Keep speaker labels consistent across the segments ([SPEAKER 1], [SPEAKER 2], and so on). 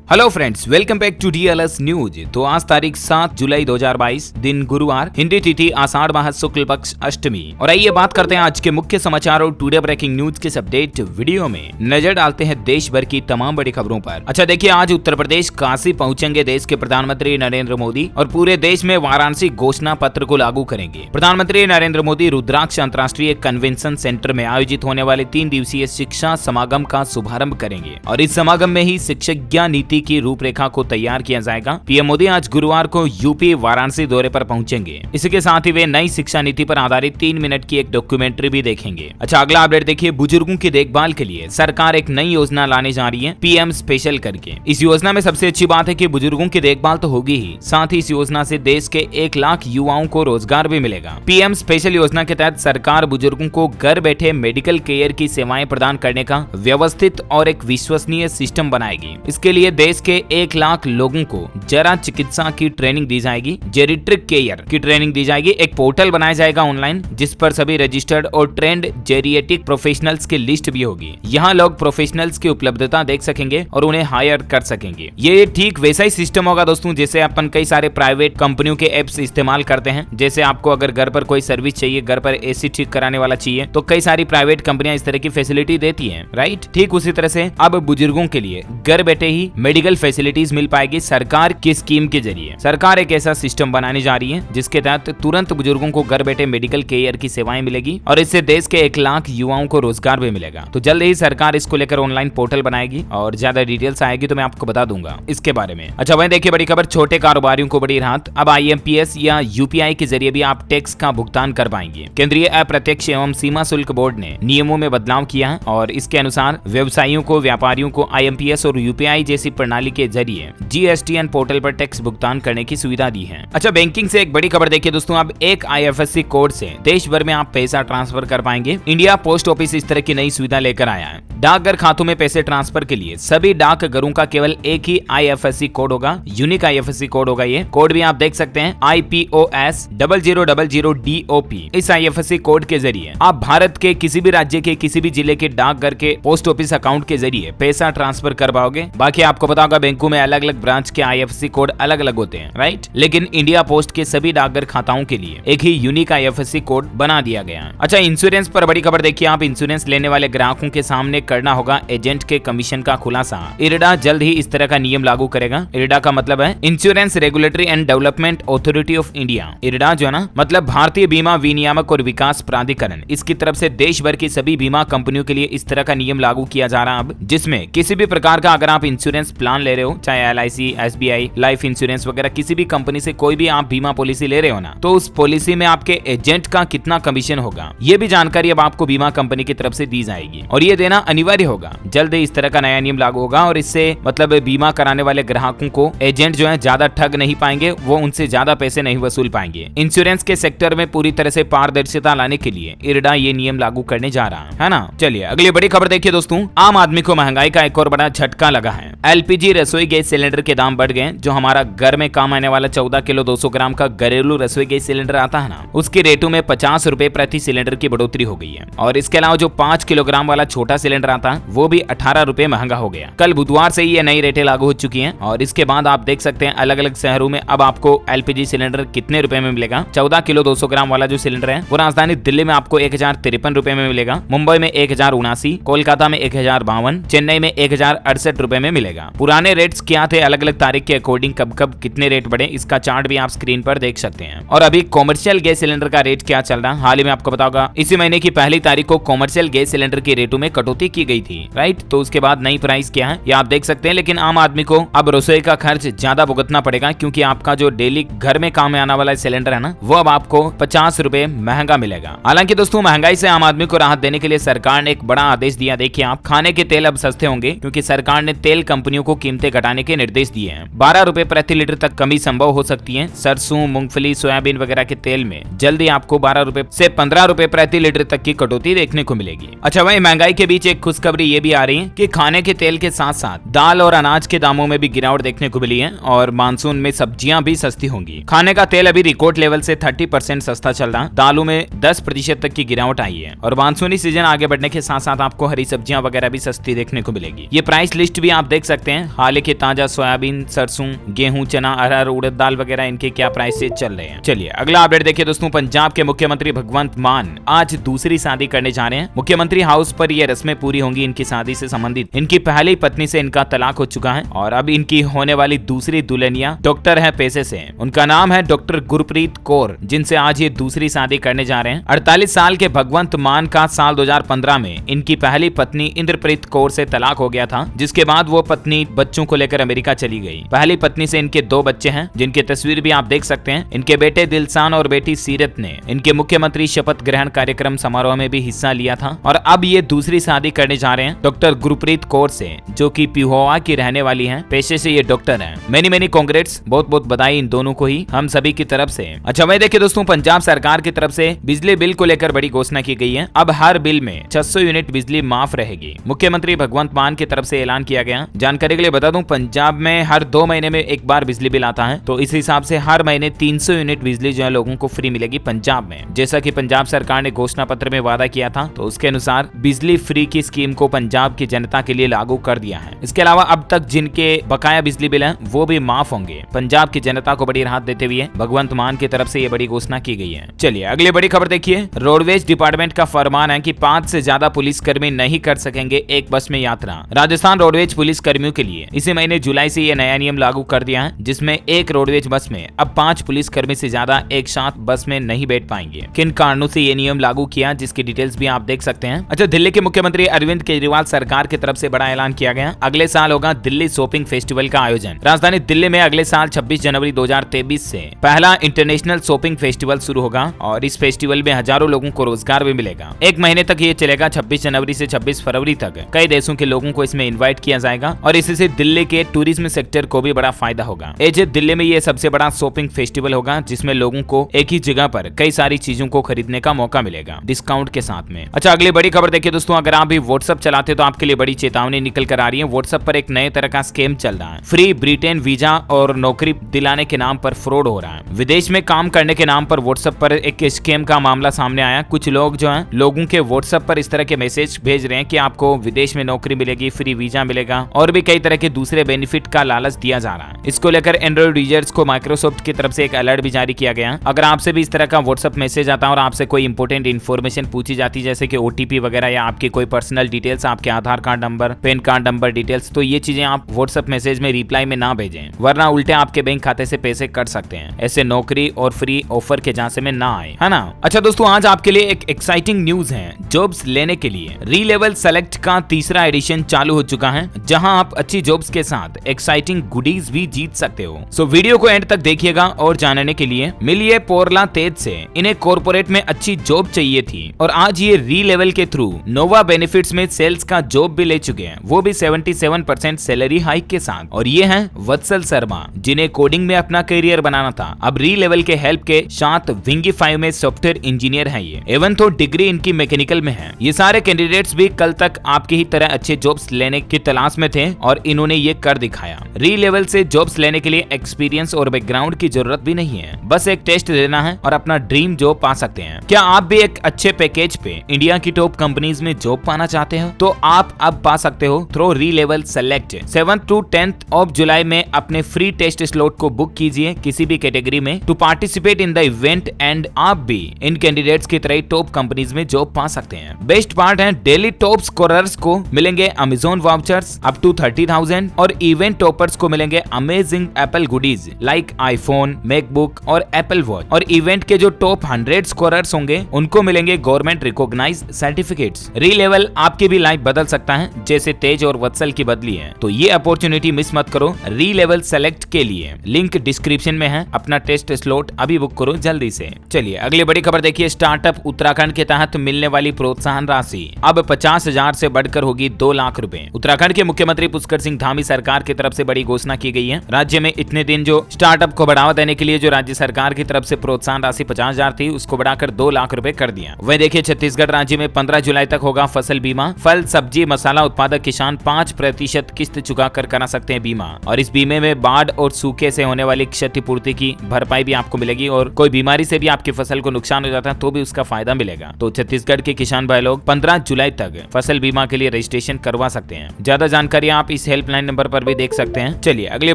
[SPEAKER 1] Hello friends, welcome back to DLS news. तो आज तारीख 7 जुलाई 2022, दिन गुरुवार, हिंदी तिथि आषाढ़ माह शुक्ल पक्ष अष्टमी। और आइए बात करते हैं आज के मुख्य समाचार और टुडे ब्रेकिंग न्यूज के अपडेट वीडियो में नजर डालते हैं देश भर की तमाम बड़ी खबरों पर। अच्छा देखिए, आज उत्तर प्रदेश काशी पहुंचेंगे देश के प्रधानमंत्री नरेंद्र मोदी और पूरे देश में वाराणसी घोषणा पत्र को लागू करेंगे। प्रधानमंत्री नरेंद्र मोदी रुद्राक्ष अंतर्राष्ट्रीय कन्वेंशन सेंटर में आयोजित होने वाले 3 दिवसीय शिक्षा समागम का शुभारंभ करेंगे और इस समागम में ही शिक्षक नीति की रूपरेखा को तैयार किया जाएगा। पीएम मोदी आज गुरुवार को यूपी वाराणसी दौरे पर पहुंचेंगे। इसके साथ ही वे नई शिक्षा नीति पर आधारित 3 मिनट की एक डॉक्यूमेंट्री भी देखेंगे। अच्छा, अगला अपडेट देखिए, बुजुर्गों की देखभाल के लिए सरकार एक नई योजना लाने जा रही है, पीएम स्पेशल करके। इस योजना में सबसे अच्छी बात है कि बुजुर्गों की देखभाल तो होगी ही, साथ ही इस योजना से देश के 1 लाख युवाओं को रोजगार भी मिलेगा। पीएम स्पेशल योजना के तहत सरकार बुजुर्गों को घर बैठे मेडिकल केयर की सेवाएं प्रदान करने का व्यवस्थित और एक विश्वसनीय सिस्टम बनाएगी। इसके लिए देश के 1 लाख लोगों को जरा चिकित्सा की ट्रेनिंग दी जाएगी, जेरिट्रिक केयर की ट्रेनिंग दी जाएगी। एक पोर्टल बनाया जाएगा ऑनलाइन, जिस पर सभी रजिस्टर्ड और ट्रेंड जेरिएटिक प्रोफेशनल्स की लिस्ट भी होगी। यहाँ लोग प्रोफेशनल्स की उपलब्धता देख सकेंगे और उन्हें हायर कर सकेंगे। ये ठीक वैसा ही सिस्टम होगा दोस्तों, जैसे अपन कई सारे प्राइवेट कंपनियों के एप्स इस्तेमाल करते हैं। जैसे आपको अगर घर पर कोई सर्विस चाहिए, घर पर एसी ठीक कराने वाला चाहिए, तो कई सारी प्राइवेट कंपनियां इस तरह की फैसिलिटी देती हैं, राइट। ठीक उसी तरह से अब बुजुर्गों के लिए घर बैठे ही मेडिकल फैसिलिटीज मिल पाएगी सरकार की स्कीम के जरिए। सरकार एक ऐसा सिस्टम बनाने जा रही है जिसके तहत तुरंत बुजुर्गों को घर बैठे मेडिकल केयर की सेवाएं मिलेगी और इससे देश के 1 लाख युवाओं को रोजगार भी मिलेगा। तो जल्द ही सरकार इसको लेकर ऑनलाइन पोर्टल बनाएगी और ज्यादा डिटेल्स आएगी तो मैं आपको बता दूंगा इसके बारे में। अच्छा, वहीं देखिए बड़ी खबर, छोटे कारोबारियों को बड़ी राहत। अब IMPS या UPI के जरिए भी आप टैक्स का भुगतान कर पाएंगे। केंद्रीय अप्रत्यक्ष एवं सीमा शुल्क बोर्ड ने नियमों में बदलाव किया है और इसके अनुसार व्यवसायियों को, व्यापारियों को IMPS और UPI जैसी प्रणाली के जरिए GSTN पोर्टल पर टैक्स भुगतान करने की सुविधा दी है। अच्छा, बैंकिंग से एक बड़ी खबर देखिए दोस्तों, अब एक IFSC कोड से देश भर में आप पैसा ट्रांसफर कर पाएंगे। इंडिया पोस्ट ऑफिस इस तरह की नई सुविधा लेकर आया है। डाकघर खातों में पैसे ट्रांसफर के लिए सभी डाकघरों का केवल एक ही IFSC कोड होगा, यूनिक IFSC कोड होगा। ये कोड भी आप देख सकते हैं, IPOS 0000DOP। इस IFSC कोड के जरिए आप भारत के किसी भी राज्य के किसी भी जिले के डाकघर के पोस्ट ऑफिस अकाउंट के जरिए पैसा ट्रांसफर कर पाओगे। बाकी आपको पता होगा बैंकों में अलग अलग ब्रांच के IFSC कोड अलग अलग होते हैं, राइट। लेकिन इंडिया पोस्ट के सभी डाकघर खाताओं के लिए एक ही यूनिक IFSC कोड बना दिया गया है। अच्छा, इंश्योरेंस पर बड़ी खबर देखिए, आप इंश्योरेंस लेने वाले ग्राहकों के सामने करना होगा एजेंट के कमीशन का खुलासा। इरडा जल्द ही इस तरह का नियम लागू करेगा। इरडा का मतलब है insurance regulatory and development authority of India. IRDA जो है ना, मतलब भारतीय बीमा विनियामक और विकास प्राधिकरण। इसकी तरफ से देश भर की सभी बीमा कंपनियों के लिए इस तरह का नियम लागू किया जा रहा है अब, जिसमें किसी भी प्रकार का अगर आप इंश्योरेंस प्लान ले रहे हो, चाहे LIC, SBI, लाइफ इंश्योरेंस वगैरह किसी भी कंपनी से कोई भी आप बीमा पॉलिसी ले रहे हो ना, तो उस पॉलिसी में आपके एजेंट का कितना कमीशन होगा, ये भी जानकारी अब आपको बीमा कंपनी की तरफ से दी जाएगी और ये देना अनिवार्य होगा। जल्द ही इस तरह का नया नियम लागू होगा और इससे मतलब बीमा कराने वाले ग्राहकों को एजेंट जो है ज्यादा ठग नहीं पाएंगे, वो उनसे ज्यादा पैसे नहीं वसूल पाएंगे। इंश्योरेंस के सेक्टर में पूरी तरह से पारदर्शिता लाने के लिए इरडा ये नियम लागू करने जा रहा है ना। चलिए अगली बड़ी खबर देखिए दोस्तों, आम आदमी को महंगाई का एक और बड़ा झटका लगा है। LPG रसोई गैस सिलेंडर के दाम बढ़ गए। जो हमारा घर में काम आने वाला 14 किलो 200 ग्राम का घरेलू रसोई गैस सिलेंडर आता है ना, उसके रेटों में 50 रुपए प्रति सिलेंडर की बढ़ोतरी हो गई है। और इसके अलावा जो 5 किलोग्राम वाला छोटा सिलेंडर आता है वो भी 18 रुपए महंगा हो गया। कल बुधवार से ही ये नई रेटें लागू हो चुकी हैं और इसके बाद आप देख सकते हैं अलग अलग शहरों में अब आपको LPG सिलेंडर कितने रुपए में मिलेगा। 14 किलो 200 ग्राम वाला जो सिलेंडर है वो राजधानी दिल्ली में आपको 1053 रुपए में मिलेगा, मुंबई में 1079, कोलकाता में 1052, चेन्नई में 1068 रुपए में मिलेगा। पुराने रेट्स क्या थे, अलग अलग तारीख के अकॉर्डिंग कब कब कितने रेट बढ़े, इसका चार्ट भी आप स्क्रीन पर देख सकते हैं। और अभी कॉमर्शियल गैस सिलेंडर का रेट क्या चल रहा है, हाल ही में आपको पता होगा इसी महीने की 1 तारीख को कॉमर्शियल गैस सिलेंडर के रेटों में कटौती की गई थी, राइट। तो उसके बाद नई प्राइस क्या है ये आप देख सकते हैं। लेकिन आम आदमी को अब रसोई का खर्च ज्यादा भुगतना पड़ेगा, क्योंकि आपका जो डेली घर में काम में आने वाला सिलेंडर है ना, वो अब आपको 50 रुपए महंगा मिलेगा। हालांकि दोस्तों, महंगाई से आम आदमी को राहत देने के लिए सरकार ने एक बड़ा आदेश दिया। देखिए आप, खाने के तेल अब सस्ते होंगे, क्योंकि सरकार ने तेल कंपनियों को कीमतें घटाने के निर्देश दिए हैं। 12 रुपए प्रति लीटर तक कमी संभव हो सकती है। सरसों, मूंगफली, सोयाबीन वगैरह के तेल में जल्दी आपको 12 रुपए से 15 रुपए प्रति लीटर तक की कटौती देखने को मिलेगी। अच्छा, वही महंगाई के बीच एक खुशखबरी ये भी आ रही है कि खाने के तेल के साथ साथ दाल और अनाज के दामों में भी गिरावट देखने को मिली है और मानसून में सब्जियां भी सस्ती होंगी। खाने का तेल अभी रिकॉर्ड लेवल से 30% सस्ता चल रहा। दालों में 10% तक की गिरावट आई है और मानसूनी सीजन आगे बढ़ने के साथ साथ आपको हरी सब्जियां वगैरह भी सस्ती देखने को मिलेगी। ये प्राइस लिस्ट भी आप देख सकते हैं हाल के ताजा सोयाबीन, सरसों, गेहूं, चना, अरहर, उड़द दाल वगैरह इनके क्या प्राइसेस चल रहे हैं। चलिए अगला अपडेट देखिए दोस्तों। पंजाब के मुख्यमंत्री भगवंत मान आज दूसरी शादी करने जा रहे हैं। मुख्यमंत्री हाउस पर ये रस्में पूरी होंगी। इनकी शादी से संबंधित इनकी पहली पत्नी से इनका तलाक हो चुका है और अब इनकी होने वाली दूसरी दुल्हनिया डॉक्टर है पेशे से। उनका नाम है डॉक्टर गुरप्रीत कौर, जिनसे आज ये दूसरी शादी करने जा रहे हैं। 48 साल के भगवंत मान का साल 2015 में इनकी पहली पत्नी इंद्रप्रीत कौर से तलाक हो गया था, जिसके बाद वो पत्नी बच्चों को लेकर अमेरिका चली गई। पहली पत्नी से इनके 2 बच्चे हैं, जिनकी तस्वीर भी आप देख सकते हैं। इनके बेटे दिलसान और बेटी सीरत ने इनके मुख्यमंत्री शपथ ग्रहण कार्यक्रम समारोह में भी हिस्सा लिया था और अब ये दूसरी शादी करने जा रहे हैं डॉक्टर गुरप्रीत कौर से, जो कि पिहोवा की रहने वाली हैं। पेशे से ये डॉक्टर हैं। मेनी कांग्रेट्स, बहुत बहुत बधाई इन दोनों को ही हम सभी की तरफ से। अच्छा वही देखिए दोस्तों, पंजाब सरकार की तरफ से बिजली बिल को लेकर बड़ी घोषणा की गई है। अब हर बिल में 600 यूनिट बिजली माफ रहेगी। मुख्यमंत्री भगवंत मान की तरफ से ऐलान किया गया। जानकारी के लिए बता दूं, पंजाब में हर 2 महीने में एक बार बिजली बिल आता है, तो इस हिसाब से हर महीने 300 यूनिट बिजली जो है लोगों को फ्री मिलेगी पंजाब में। जैसा कि पंजाब सरकार ने घोषणा पत्र में वादा किया था, तो उसके अनुसार बिजली फ्री की स्कीम को पंजाब की जनता के लिए लागू कर दिया है। इसके अलावा अब तक जिनके बकाया बिजली बिल हैं वो भी माफ होंगे। पंजाब की जनता को बड़ी राहत देते हुए भगवंत मान की तरफ से ये बड़ी घोषणा की गई है। चलिए अगली बड़ी खबर देखिए। रोडवेज डिपार्टमेंट का फरमान है कि 5 से ज्यादा पुलिसकर्मी नहीं कर सकेंगे एक बस में यात्रा। राजस्थान रोडवेज पुलिस कर्मियों के लिए इसी महीने जुलाई से ये नया नियम लागू कर दिया है, जिसमें एक रोडवेज बस में अब 5 पुलिसकर्मी से ज्यादा एक साथ बस में नहीं बैठ पाएंगे। किन कारणों से ये नियम लागू किया, जिसकी डिटेल्स भी आप देख सकते हैं। अच्छा, दिल्ली के मुख्यमंत्री अरविंद केजरीवाल सरकार की तरफ से बड़ा ऐलान किया गया। अगले साल होगा दिल्ली शॉपिंग फेस्टिवल का आयोजन। राजधानी दिल्ली में अगले साल 26 जनवरी 2023 से पहला इंटरनेशनल शॉपिंग फेस्टिवल शुरू होगा और इस फेस्टिवल में हजारों लोगों को रोजगार भी मिलेगा। 1 महीने तक ये चलेगा। 26 जनवरी से 26 फरवरी तक कई देशों के लोगों को इसमें इन्वाइट किया जाएगा और इससे दिल्ली के टूरिज्म सेक्टर को भी बड़ा फायदा होगा। एजे दिल्ली में ये सबसे बड़ा शॉपिंग फेस्टिवल होगा, जिसमें लोगों को एक ही जगह पर कई सारी चीजों को खरीदने का मौका मिलेगा डिस्काउंट के साथ में। अच्छा, अगली बड़ी खबर देखिए दोस्तों। अगर आप भी व्हाट्सएप चलाते हो तो आपके लिए बड़ी चेतावनी निकल कर आ रही है। व्हाट्सएप पर एक नए तरह का स्कैम चल रहा है। फ्री ब्रिटेन वीजा और नौकरी दिलाने के नाम पर फ्रॉड हो रहा है। विदेश में काम करने के नाम पर व्हाट्सएप पर एक स्कैम का मामला सामने आया। कुछ लोग जो हैं लोगों के व्हाट्सएप पर इस तरह के मैसेज भेज रहे हैं कि आपको विदेश में नौकरी मिलेगी, फ्री वीजा मिलेगा और भी कई तरह के दूसरे बेनिफिट का लालच दिया जा रहा है। इसको लेकर एंड्रॉइड यूजर्स को माइक्रोसॉफ्ट की तरफ से एक अलर्ट भी जारी किया गया। अगर आपसे भी इस तरह का व्हाट्सएप मैसेज आता है और आपसे कोई इंपोर्टेंट इन्फॉर्मेशन पूछी जाती है, जैसे कि ओटीपी वगैरह या आपकी कोई पर्सनल डिटेल्स, आपके Aadhaar card number, PAN card number details, तो ये चीजें आप व्हाट्सएप मैसेज में रिप्लाई में ना भेजें, वरना उल्टे आपके बैंक खाते से पैसे कट सकते हैं। ऐसे नौकरी और फ्री ऑफर के झांसे में ना आए, है ना। अच्छा दोस्तों, आज आपके लिए एक एक्साइटिंग न्यूज है। जॉब्स लेने के लिए री लेवल सेलेक्ट का तीसरा एडिशन चालू हो चुका है, जहां आप अच्छी जॉब्स के साथ एक्साइटिंग गुडीज भी जीत सकते हो। सो वीडियो को एंड तक देखिएगा और जानने के लिए मिलिए पोरला तेज से। इन्हें कॉर्पोरेट में अच्छी जॉब चाहिए थी और आज ये री लेवल के थ्रू नोवा बेनिफिट्स में सेल्स का जॉब भी ले चुके हैं, वो भी 77% सैलरी हाइक के साथ। और ये हैं वत्सल शर्मा, जिन्हें कोडिंग में अपना करियर बनाना था। अब री लेवल के हेल्प के साथ विंगीफाई में सॉफ्टवेयर इंजीनियर है ये, एवं तो डिग्री इनकी मैकेनिकल में है। ये सारे कैंडिडेट्स भी कल तक आपकी ही तरह अच्छे जॉब्स लेने की तलाश में थे और इन्होंने ये कर दिखाया। री लेवल से जॉब्स लेने के लिए एक्सपीरियंस और बैकग्राउंड की जरूरत भी नहीं है, बस एक टेस्ट देना है और अपना ड्रीम जॉब पा सकते हैं। क्या आप भी एक अच्छे पैकेज पे इंडिया की टॉप कंपनीज में जॉब पाना चाहते हो, तो आप अब पा सकते हो through re level select. 7th to 10th of July में अपने फ्री टेस्ट स्लॉट को बुक कीजिए किसी भी कैटेगरी में to participate in the event and आप भी इन कैंडिडेट्स की तरह टॉप कंपनीज में जॉब पा सकते हैं। बेस्ट पार्ट है, डेली टॉप स्कोरर्स को मिलेंगे अमेज़न वाउचर्स अप टू 30,000 और इवेंट टॉपर्स को मिलेंगे amazing Apple goodies like iPhone, MacBook और एप्पल वॉच। और इवेंट के जो टॉप 100 स्कोरर्स होंगे उनको मिलेंगे गवर्नमेंट रिकॉग्नाइज्ड सर्टिफिकेट्स। री लेवल आपकी भी लाइफ बदल सकता है, जैसे तेज और वत्सल की बदली है। तो ये अपॉर्चुनिटी मिस मत करो। री लेवल सेलेक्ट के लिए लिंक डिस्क्रिप्शन में है, अपना टेस्ट स्लॉट अभी बुक करो जल्दी से। चलिए अगली बड़ी खबर देखिए। स्टार्टअप उत्तराखंड के तहत मिलने वाली प्रोत्साहन राशि अब 50,000 से बढ़कर होगी 2 लाख रुपए। उत्तराखंड के मुख्यमंत्री पुष्कर सिंह धामी सरकार की तरफ से बड़ी घोषणा की गई है। राज्य में इतने दिन जो स्टार्टअप को बढ़ावा देने के लिए जो राज्य सरकार की तरफ से प्रोत्साहन राशि 50,000 थी, उसको बढ़ाकर 2 लाख रुपए कर दिया। वह देखिए, छत्तीसगढ़ राज्य में 15 जुलाई तक होगा फसल बीमा। फल, सब्जी, मसाला उत्पादक किसान 5% किस्त चुका कर करा सकते हैं बीमा। और इस बीमे में बाढ़ और सूखे से होने वाली क्षतिपूर्ति की भरपाई भी आपको मिलेगी और कोई बीमारी से भी आपकी फसल को नुकसान हो जाता है तो भी उसका फायदा मिलेगा। तो छत्तीसगढ़ के किसान भाई लोग 15 जुलाई तक फसल बीमा के लिए रजिस्ट्रेशन करवा सकते हैं। ज्यादा जानकारी आप इस इस हेल्पलाइन नंबर पर भी देख सकते हैं। चलिए अगली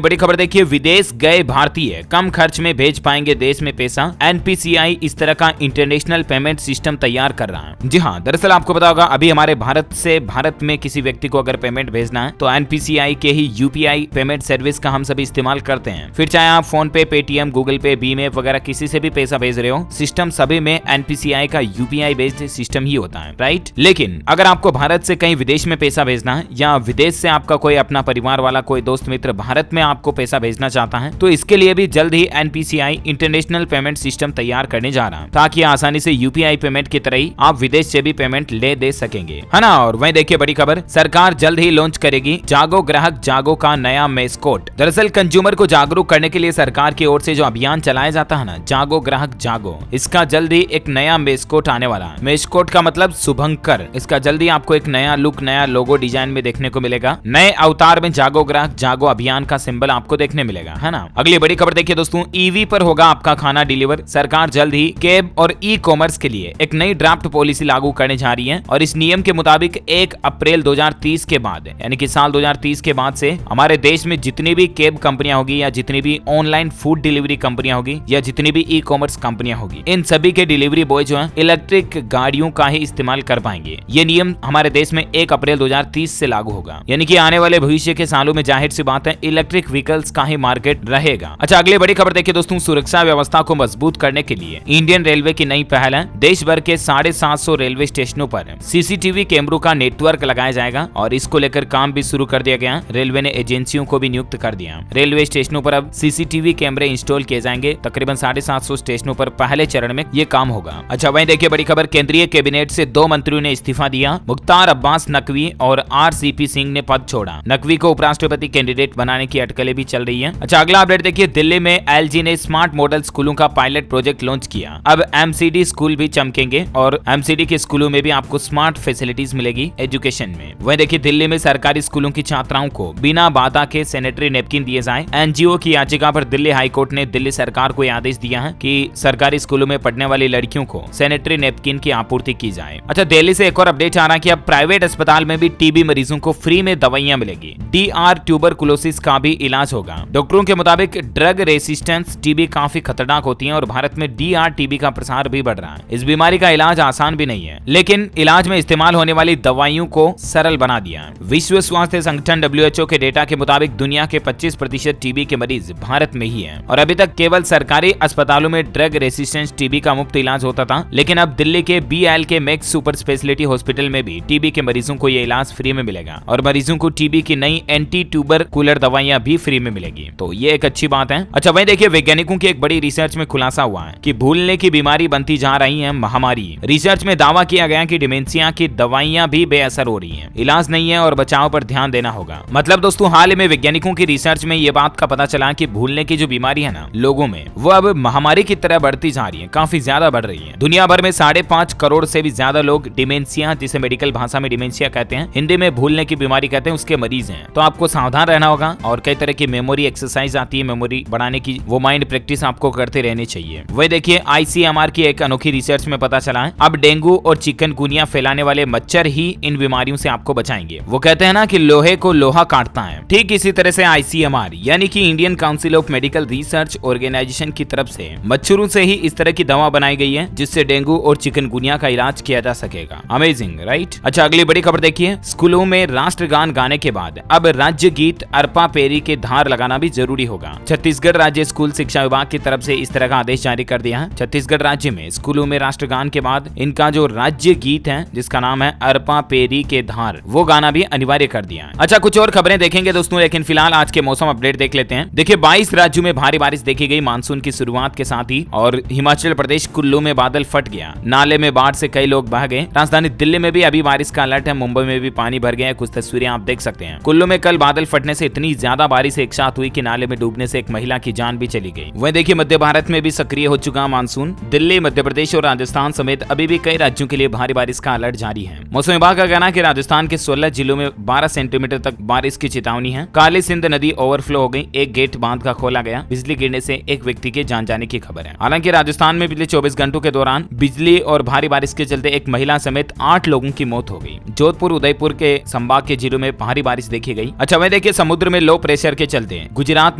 [SPEAKER 1] बड़ी खबर देखिए, विदेश गए भारतीय कम खर्च में भेज पाएंगे देश में पैसा। एनपीसीआई इस तरह का इंटरनेशनल पेमेंट सिस्टम तैयार कर रहा है। जी हाँ, दरअसल आपको पता होगा अभी हमारे भारत में किसी व्यक्ति को अगर पेमेंट भेजना है तो एनपीसीआई के ही यूपीआई पेमेंट सर्विस का हम सभी इस्तेमाल करते हैं। फिर चाहे आप फोन पे, पेटीएम, गूगल पे, भीम ऐप वगैरह किसी से भी पैसा भेज रहे हो, सिस्टम सभी में एनपीसीआई का यूपीआई बेस्ड सिस्टम ही होता है, राइट। लेकिन अगर आपको भारत से कहीं विदेश में पैसा भेजना है या विदेश से आपका कोई अपना परिवार वाला कोई दोस्त मित्र भारत में आपको पैसा भेजना चाहता है तो इसके लिए भी जल्द ही एनपीसीआई इंटरनेशनल पेमेंट सिस्टम तैयार करने जा रहा है, ताकि आसानी से यूपीआई पेमेंट की तरह ही आप विदेश से भी पेमेंट ले दे सकेंगे, है ना। और वहीं देखिए बड़ी खबर, सरकार जल्द ही लॉन्च करेगी जागो ग्राहक जागो का नया मेस्कोट। दरअसल कंज्यूमर को जागरूक करने के लिए सरकार की ओर से जो अभियान चलाया जाता है ना, जागो ग्राहक जागो, इसका जल्द ही एक नया मेस्कोट आने वाला है। मेस्कोट का मतलब शुभंकर। इसका जल्दी आपको एक नया लुक, नया लोगो डिजाइन में देखने को मिलेगा। नए अवतार में जागो ग्राहक जागो अभियान का सिंबल आपको देखने मिलेगा, है ना। अगली बड़ी खबर देखिए दोस्तों, ईवी पर होगा आपका खाना डिलीवर। सरकार जल्द ही कैब और ई कॉमर्स के लिए एक नई ड्राफ्ट पॉलिसी लागू करने जा रही है और इस नियम के मुताबिक 1 अप्रैल 2030 के बाद, यानी कि साल 2030 के बाद से हमारे देश में जितनी भी कैब कंपनियां होगी या जितनी भी ऑनलाइन फूड डिलीवरी कंपनियां होगी या जितनी भी ई कॉमर्स कंपनियां होगी, इन सभी के डिलीवरी बॉय जो है इलेक्ट्रिक गाड़ियों का ही इस्तेमाल कर पाएंगे। ये नियम हमारे देश में 1 अप्रैल 2030 से लागू होगा, यानी कि आने वाले भविष्य के सालों में जाहिर सी बात है इलेक्ट्रिक व्हीकल्स का ही मार्केट रहेगा। अच्छा अगली बड़ी खबर देखिए दोस्तों, सुरक्षा व्यवस्था को मजबूत करने के लिए इंडियन रेलवे की नई पहल है। देश भर के 750 रेलवे स्टेशनों पर सीसीटीवी कैमरों का नेटवर्क लगाया जाएगा और इसको लेकर काम भी शुरू कर दिया गया। रेलवे ने एजेंसियों को भी नियुक्त कर दिया। रेलवे स्टेशनों पर अब सीसीटीवी कैमरे इंस्टॉल किए जाएंगे। तकरीबन 750 स्टेशनों पर पहले चरण में ये काम होगा। अच्छा वहीं देखिए बड़ी खबर, केंद्रीय कैबिनेट से 2 मंत्रियों ने इस्तीफा दिया। मुख्तार अब्बास नकवी और आरसीपी सिंह ने पद छोड़ा। नकवी को उपराष्ट्रपति कैंडिडेट बनाने की अटकलें भी चल रही है। अच्छा अगला अपडेट देखिए, दिल्ली में एलजी ने स्मार्ट मॉडल स्कूलों का पायलट प्रोजेक्ट लॉन्च किया। अब एमसीडी स्कूल भी चमकेंगे और एमसीडी के स्कूलों में भी आपको स्मार्ट फैसिलिटीज मिलेगी एजुकेशन में। वहीं देखिए दिल्ली में सरकारी स्कूलों की छात्राओं को बिना बाधा के सैनिटरी नैपकिन दिए जाए। एनजीओ की याचिका पर दिल्ली हाईकोर्ट ने दिल्ली सरकार को आदेश दिया है कि सरकारी स्कूलों में पढ़ने वाली लड़कियों को सैनिटरी नैपकिन की आपूर्ति की जाए। अच्छा दिल्ली से एक और अपडेट आ रहा है कि अब प्राइवेट अस्पताल में भी टीबी मरीजों को फ्री में दवाइयां मिलेगी। डीआर ट्यूबरकुलोसिस का भी इलाज होगा। डॉक्टरों के मुताबिक ड्रग रेसिस्टेंस टीबी काफी खतरनाक होती है और भारत में डीआर टीबी का प्रसार भी बढ़ रहा है। इस बीमारी का इलाज आसान भी नहीं है, लेकिन इलाज में इस्तेमाल होने वाली दवाइयों को सरल बना दिया है। विश्व स्वास्थ्य संगठन WHO के डेटा के मुताबिक दुनिया के 25% टीबी के मरीज भारत में ही हैं और अभी तक केवल सरकारी अस्पतालों में ड्रग रेसिस्टेंस टीबी का मुफ्त इलाज होता था, लेकिन अब दिल्ली के BLK max super speciality hospital में भी टीबी के मरीजों को ये इलाज फ्री में मिलेगा और मरीजों को टीबी की नई एंटी ट्यूबरकुलर दवाइयां भी फ्री में मिलेगी, तो ये एक अच्छी बात है। अच्छा वहीं देखिए वैज्ञानिकों की एक बड़ी रिसर्च में खुलासा हुआ है कि भूलने की बीमारी बनती जा रही है महामारी। रिसर्च में दावा किया गया कि डिमेंशिया की दवाइयां भी बेअसर हो रही हैं। इलाज नहीं है और बचाव पर ध्यान देना होगा। मतलब दोस्तों हाल ही में वैज्ञानिकों की रिसर्च में ये बात का पता चला कि भूलने की जो बीमारी है ना लोगों में, वो अब महामारी की तरह बढ़ती जा रही है, काफी ज्यादा बढ़ रही है। दुनिया भर में 5.5 करोड़ से भी ज्यादा लोग डिमेंशिया, जिसे मेडिकल भाषा में डिमेंशिया कहते हैं, हिंदी में भूलने की बीमारी कहते हैं, उसके मरीज हैं। तो आपको सावधान रहना होगा और कई तरह की मेमोरी एक्सरसाइज आती है, मेमोरी बढ़ाने की, वो माइंड प्रैक्टिस आपको करते रहनी चाहिए। वही देखिए ICMR की एक अनोखी रिसर्च में पता चला है अब डेंगू और चिकनगुनिया फैलाने वाले मच्छर ही इन बीमारियों से आपको बचाएंगे। वो कहते हैं ना कि लोहे को लोहा काटता है, ठीक इसी तरह से ICMR यानी कि Indian Council of Medical Research organization की तरफ से मच्छरों से ही इस तरह की दवा बनाई गई है जिससे डेंगू और चिकनगुनिया का इलाज किया जा सकेगा। Amazing right. अच्छा अगली बड़ी खबर देखिए, स्कूलों में राष्ट्रगान गाने के बाद अब राज्य गीत अरपा पेरी के धार लगाना भी जरूरी होगा। छत्तीसगढ़ राज्य स्कूल शिक्षा विभाग की तरफ से इस तरह का आदेश जारी कर दिया है। छत्तीसगढ़ राज्य में स्कूलों में राष्ट्रगान के बाद इनका जो राज्य गीत है जिसका नाम है अरपा पेरी के धार, वो गाना भी अनिवार्य कर दिया है। अच्छा कुछ और खबरें देखेंगे दोस्तों, लेकिन फिलहाल आज के मौसम अपडेट देख लेते हैं। देखिए 22 राज्यों में भारी बारिश देखी गई मानसून की शुरुआत के साथ ही, और हिमाचल प्रदेश कुल्लू में बादल फट गया, नाले में बाढ़ से कई लोग बह गए। राजधानी दिल्ली में भी अभी बारिश का अलर्ट है, मुंबई में भी पानी भर गया है, कुछ तस्वीरें आप देख सकते हैं। कुल्लू में कल बादल फटने से इतनी ज्यादा बारिश एक साथ हुई कि नाले में डूबने से एक महिला की जान भी चली गई। वहीं देखिए मध्य भारत में भी सक्रिय हो चुका मानसून। दिल्ली, मध्य प्रदेश और राजस्थान समेत अभी भी कई राज्यों के लिए भारी बारिश का अलर्ट जारी है। मौसम विभाग का कहना है कि राजस्थान के 16 जिलों में 12 सेंटीमीटर तक बारिश की चेतावनी है। काली सिंध नदी ओवरफ्लो हो गई, एक गेट बांध का खोला गया, बिजली गिरने से एक व्यक्ति के जान जाने की खबर है। हालांकि राजस्थान में पिछले 24 घंटों के दौरान बिजली और भारी बारिश के चलते एक महिला समेत 8 लोगों की मौत हो गई। जोधपुर, उदयपुर के संभाग के जिलों में भारी बारिश बारिश देखी गई। अच्छा वहीं देखिए समुद्र में लो प्रेशर के चलते गुजरात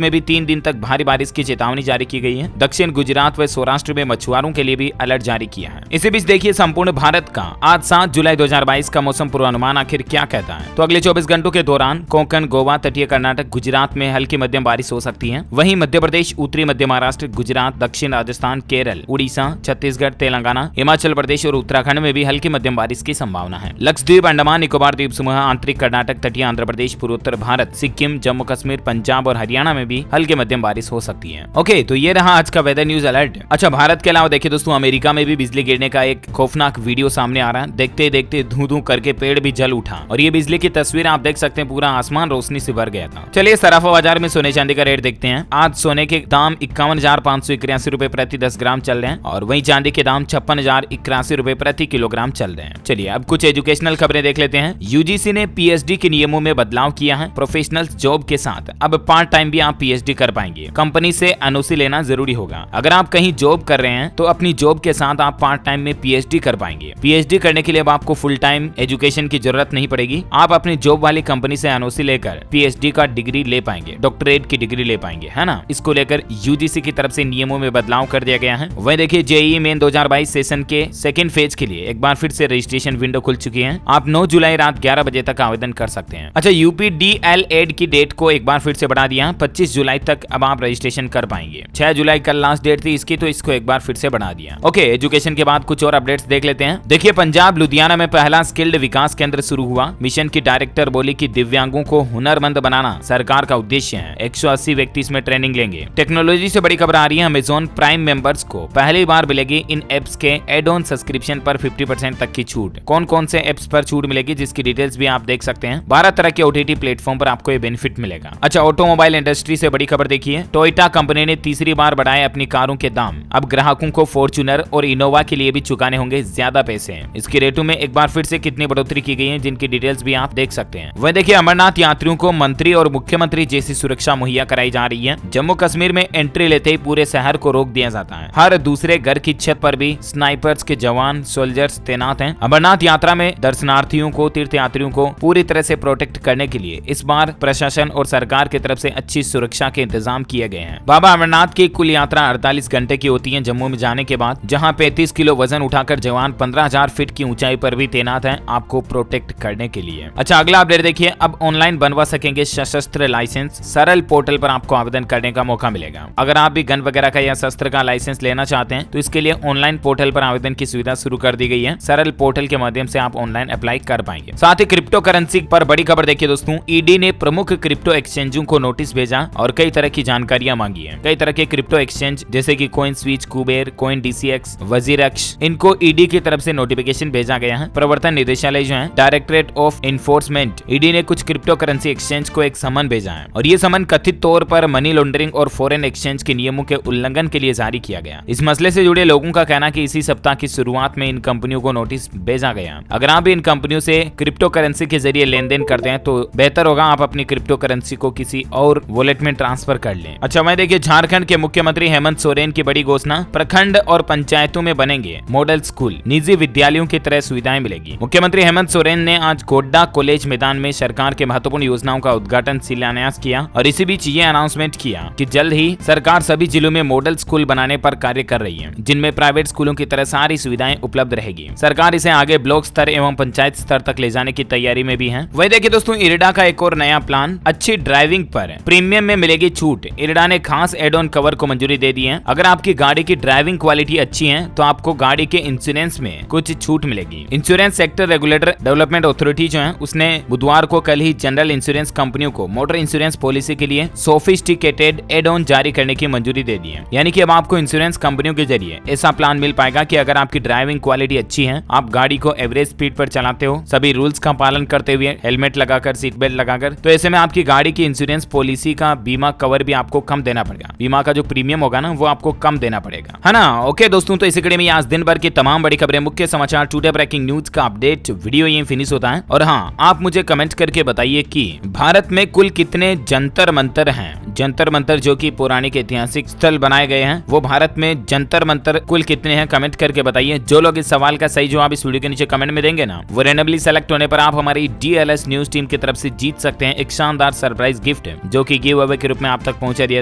[SPEAKER 1] में भी 3 दिन तक भारी बारिश की चेतावनी जारी की गई है। दक्षिण गुजरात व सौराष्ट्र में मछुआरों के लिए भी अलर्ट जारी किया है। इसी बीच देखिए संपूर्ण भारत का आज 7 जुलाई 2022 का मौसम पूर्वानुमान आखिर क्या कहता है। तो अगले 24 घंटों के दौरान कोंकण, गोवा, तटीय कर्नाटक, गुजरात में हल्की मध्यम बारिश हो सकती है। वहीं मध्य प्रदेश, उत्तरी मध्य महाराष्ट्र, गुजरात, दक्षिण राजस्थान, केरल, उड़ीसा, छत्तीसगढ़, तेलंगाना, हिमाचल प्रदेश और उत्तराखंड में भी हल्की मध्यम बारिश की संभावना है। लक्षद्वीप, अंडमान निकोबार द्वीप समूह, आंतरिक कर्नाटक, तटीय आंध्र प्रदेश, पूर्वोत्तर भारत, सिक्किम, जम्मू कश्मीर, पंजाब और हरियाणा में भी हल्की मध्यम बारिश हो सकती है। ओके, तो ये रहा आज का वेदर न्यूज अलर्ट। अच्छा भारत के अलावा देखिए दोस्तों अमेरिका में भी बिजली गिरने का एक खौफनाक वीडियो सामने आ रहा है। देखते देखते धू करके पेड़ भी जल उठा और ये बिजली की तस्वीर आप देख सकते हैं, पूरा आसमान रोशनी से भर गया था। चलिए सराफा बाजार में सोने चांदी का रेट देखते हैं। आज सोने के दाम 51,581 रुपए प्रति 10 ग्राम चल रहे हैं और वहीं चांदी के दाम 56,081 रुपए प्रति किलोग्राम चल रहे हैं। चलिए अब कुछ एजुकेशनल खबरें देख लेते हैं। यूजीसी ने पीएचडी के नियमों में बदलाव किया है। प्रोफेशनल जॉब के साथ अब पार्ट टाइम भी आप पीएचडी कर पाएंगे। कंपनी से एनओसी लेना जरूरी होगा। अगर आप कहीं जॉब कर रहे हैं तो अपनी जॉब के साथ आप पार्ट टाइम में पीएचडी कर पाएंगे। पीएचडी करने के लिए अब आपको फुल टाइम एजुकेशन की जरूरत नहीं पड़ेगी। आप अपनी जॉब वाली कंपनी से एनओसी लेकर पीएचडी का डिग्री ले पाएंगे, डॉक्टरेट की डिग्री ले पाएंगे, है ना। इसको लेकर यूजीसी की तरफ से नियमों में बदलाव कर दिया गया है। वहीं देखिए जेईई मेन 2022 सेशन के सेकंड फेज के लिए एक बार फिर से रजिस्ट्रेशन विंडो खुल चुकी है। आप 9 जुलाई रात 11 बजे तक आवेदन कर सकते हैं। अच्छा यूपी डीएलएड की डेट को एक बार फिर से बढ़ा दिया, 25 जुलाई तक अब आप रजिस्ट्रेशन कर पाएंगे। 6 जुलाई कल लास्ट डेट थी इसकी, तो इसको एक बार फिर से बढ़ा दिया। ओके, एजुकेशन के बाद कुछ और अपडेट्स देख लेते हैं। देखिए पंजाब लुधियाना में पहला स्किल्ड विकास केंद्र शुरू हुआ। मिशन की डायरेक्टर बोली कि दिव्यांगों को हुनरमंद बनाना सरकार का उद्देश्य है। 180 व्यक्ति इसमें ट्रेनिंग लेंगे। टेक्नोलॉजी से बड़ी खबर आ रही है। अमेजॉन प्राइम मेंबर्स को पहली बार मिलेगी इन एप्स के एड ऑन सब्सक्रिप्शन पर 50% तक की छूट। कौन कौन से एप्स पर छूट मिलेगी जिसकी डिटेल्स भी आप देख सकते हैं। 12 तरह के ओटीटी प्लेटफॉर्म पर आपको ये बेनिफिट मिलेगा। अच्छा ऑटोमोबाइल इंडस्ट्री से बड़ी खबर देखिए। टोयोटा कंपनी ने तीसरी बार बढ़ाए अपनी कारों के दाम। अब ग्राहकों को फॉर्च्यूनर और इनोवा के लिए भी चुकाने होंगे ज्यादा पैसे। इसके रेटों में एक बार फिर से कितनी बढ़ोतरी की गई है जिनकी डिटेल्स भी आप देख सकते हैं। वह देखिए अमरनाथ यात्रियों को मंत्री और मुख्यमंत्री जैसी सुरक्षा मुहैया कराई जा रही है। जम्मू कश्मीर में एंट्री लेते ही पूरे शहर को रोक दिया जाता है। हर दूसरे घर की छत पर भी स्नाइपर्स के जवान सोल्जर्स तैनात हैं। अमरनाथ यात्रा में दर्शनार्थियों को, तीर्थ यात्रियों को पूरी तरह से प्रोटेक्ट करने के लिए इस बार प्रशासन और सरकार की तरफ से अच्छी सुरक्षा के इंतजाम किए गए हैं। बाबा अमरनाथ की कुल यात्रा 48 घंटे की होती है जम्मू में जाने के बाद, जहां 35 किलो वजन उठाकर जवान 15,000 फीट की ऊंचाई पर भी तैनात हैं आपको प्रोटेक्ट करने के लिए। अच्छा अगला अपडेट देखिए। अब ऑनलाइन बनवा सकेंगे सशस्त्र लाइसेंस। सरल पोर्टल पर आपको आवेदन करने का मौका मिलेगा। अगर आप भी गन वगैरह का या शस्त्र का लाइसेंस लेना चाहते हैं तो इसके लिए ऑनलाइन पोर्टल पर आवेदन की सुविधा शुरू कर दी गई है। सरल पोर्टल के माध्यम से आप ऑनलाइन अप्लाई कर पाएंगे। साथ ही क्रिप्टो करेंसी पर बड़ी खबर देखिए दोस्तों। ईडी ने प्रमुख क्रिप्टो एक्सचेंजों को नोटिस भेजा और कई तरह की जानकारियां मांगी है। कई तरह के क्रिप्टो एक्सचेंज जैसे कि CoinSwitch, Kuber, CoinDCX, WazirX, इनको ईडी की तरफ से नोटिफिकेशन भेजा गया है। प्रवर्तन निदेशालय जो है डायरेक्टरेट ऑफ इन्फोर्समेंट, ईडी ने कुछ क्रिप्टो करेंसी एक्सचेंज को एक समन भेजा है और ये समन कथित तौर पर मनी लॉन्ड्रिंग और फॉरेन एक्सचेंज के नियमों के उल्लंघन के लिए जारी किया गया। इस मसले से जुड़े लोगों का कहना कि इसी सप्ताह की शुरुआत में इन कंपनियों को नोटिस भेजा गया। अगर आप भी इन कंपनियों से क्रिप्टो करेंसी के जरिए लेन देन करते हैं तो बेहतर होगा आप अपनी क्रिप्टो करेंसी को किसी और वॉलेट में ट्रांसफर कर लें। अच्छा मैं देखिए झारखंड के मुख्यमंत्री हेमंत सोरेन की बड़ी घोषणा। प्रखंड और पंचायतों में बनेंगे मॉडल स्कूल, निजी विद्यालयों की तरह सुविधाएं मिलेगी। मुख्यमंत्री हेमंत सोरेन ने आज गोड्डा कॉलेज मैदान में सरकार के महत्वपूर्ण योजनाओं का उद्घाटन शिलान्यास किया और इसी बीच ये अनाउंसमेंट किया कि जल्द ही सरकार सभी जिलों में मॉडल स्कूल बनाने पर कार्य कर रही है, जिनमें प्राइवेट स्कूलों की तरह सारी सुविधाएं उपलब्ध रहेगी। सरकार इसे आगे ब्लॉक स्तर एवं पंचायत स्तर तक ले जाने की तैयारी में भी है। वही देखिए दोस्तों इरिडा का एक और नया प्लान। अच्छी ड्राइविंग पर प्रीमियम में मिलेगी छूट। इरिडा ने खास एड ऑन कवर को मंजूरी दे दी है। अगर आपकी गाड़ी की ड्राइविंग क्वालिटी अच्छी है तो आपको गाड़ी के इंश्योरेंस में कुछ छूट मिलेगी। Insurance sector regulator development authority जो है उसने बुधवार को कल ही जनरल इंश्योरेंस कंपनियों को मोटर इंश्योरेंस पॉलिसी के लिए सोफिस्टिकेटेड एड ऑन जारी करने की मंजूरी दे दी है। यानी कि अब आपको इंश्योरेंस कंपनियों के जरिए ऐसा प्लान मिल पाएगा कि अगर आपकी ड्राइविंग क्वालिटी अच्छी है, आप गाड़ी को एवरेज स्पीड पर चलाते हो, सभी रूल्स का पालन करते हुए, हेलमेट लगाकर, सीट बेल्ट लगाकर, तो ऐसे में आपकी गाड़ी की इंश्योरेंस पॉलिसी का बीमा कवर भी आपको कम देना पड़ेगा। बीमा का जो प्रीमियम होगा ना वो आपको कम देना पड़ेगा, है ना। ओके दोस्तों, तो इसी कड़ी में आज दिन भर की तमाम बड़ी खबरें, मुख्य समाचार, टुडे ब्रेकिंग न्यूज का अपडेट वीडियो ये फिनिश होता है। और हाँ, आप मुझे कमेंट करके बताइए कि भारत में कुल कितने जंतर मंतर हैं। जंतर मंतर जो कि पौराणिक ऐतिहासिक स्थल बनाए गए हैं, वो भारत में जंतर मंतर कुल कितने हैं, कमेंट करके बताइए। जो लोग इस सवाल का सही जवाब इस वीडियो के नीचे कमेंट में देंगे ना, वो रैंडमली सेलेक्ट होने पर आप हमारी DLS न्यूज टीम की तरफ से जीत सकते हैं एक शानदार सरप्राइज गिफ्ट जो कि गिव अवे के रूप में आप तक पहुंचा दिया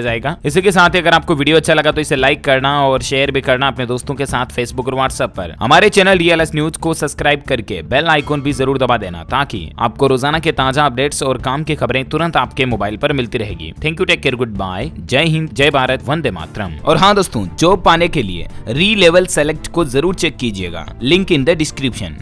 [SPEAKER 1] जाएगा। इसी के साथ ही अगर आपको वीडियो अच्छा लगा तो इसे लाइक करना और शेयर भी करना अपने दोस्तों के साथ फेसबुक और व्हाट्सएप पर। हमारे चैनल DLS न्यूज को सब्सक्राइब करके बेल आइकॉन भी जरूर दबा देना ताकि आपको रोजाना के ताजा अपडेट्स और काम की खबरें तुरंत आपके मोबाइल पर मिलती रहेगी। Thank you, take care, good bye, जय हिंद, जय भारत, वंदे मातरम। और हाँ दोस्तों, जॉब पाने के लिए री लेवल सेलेक्ट को जरूर चेक कीजिएगा, लिंक इन द डिस्क्रिप्शन।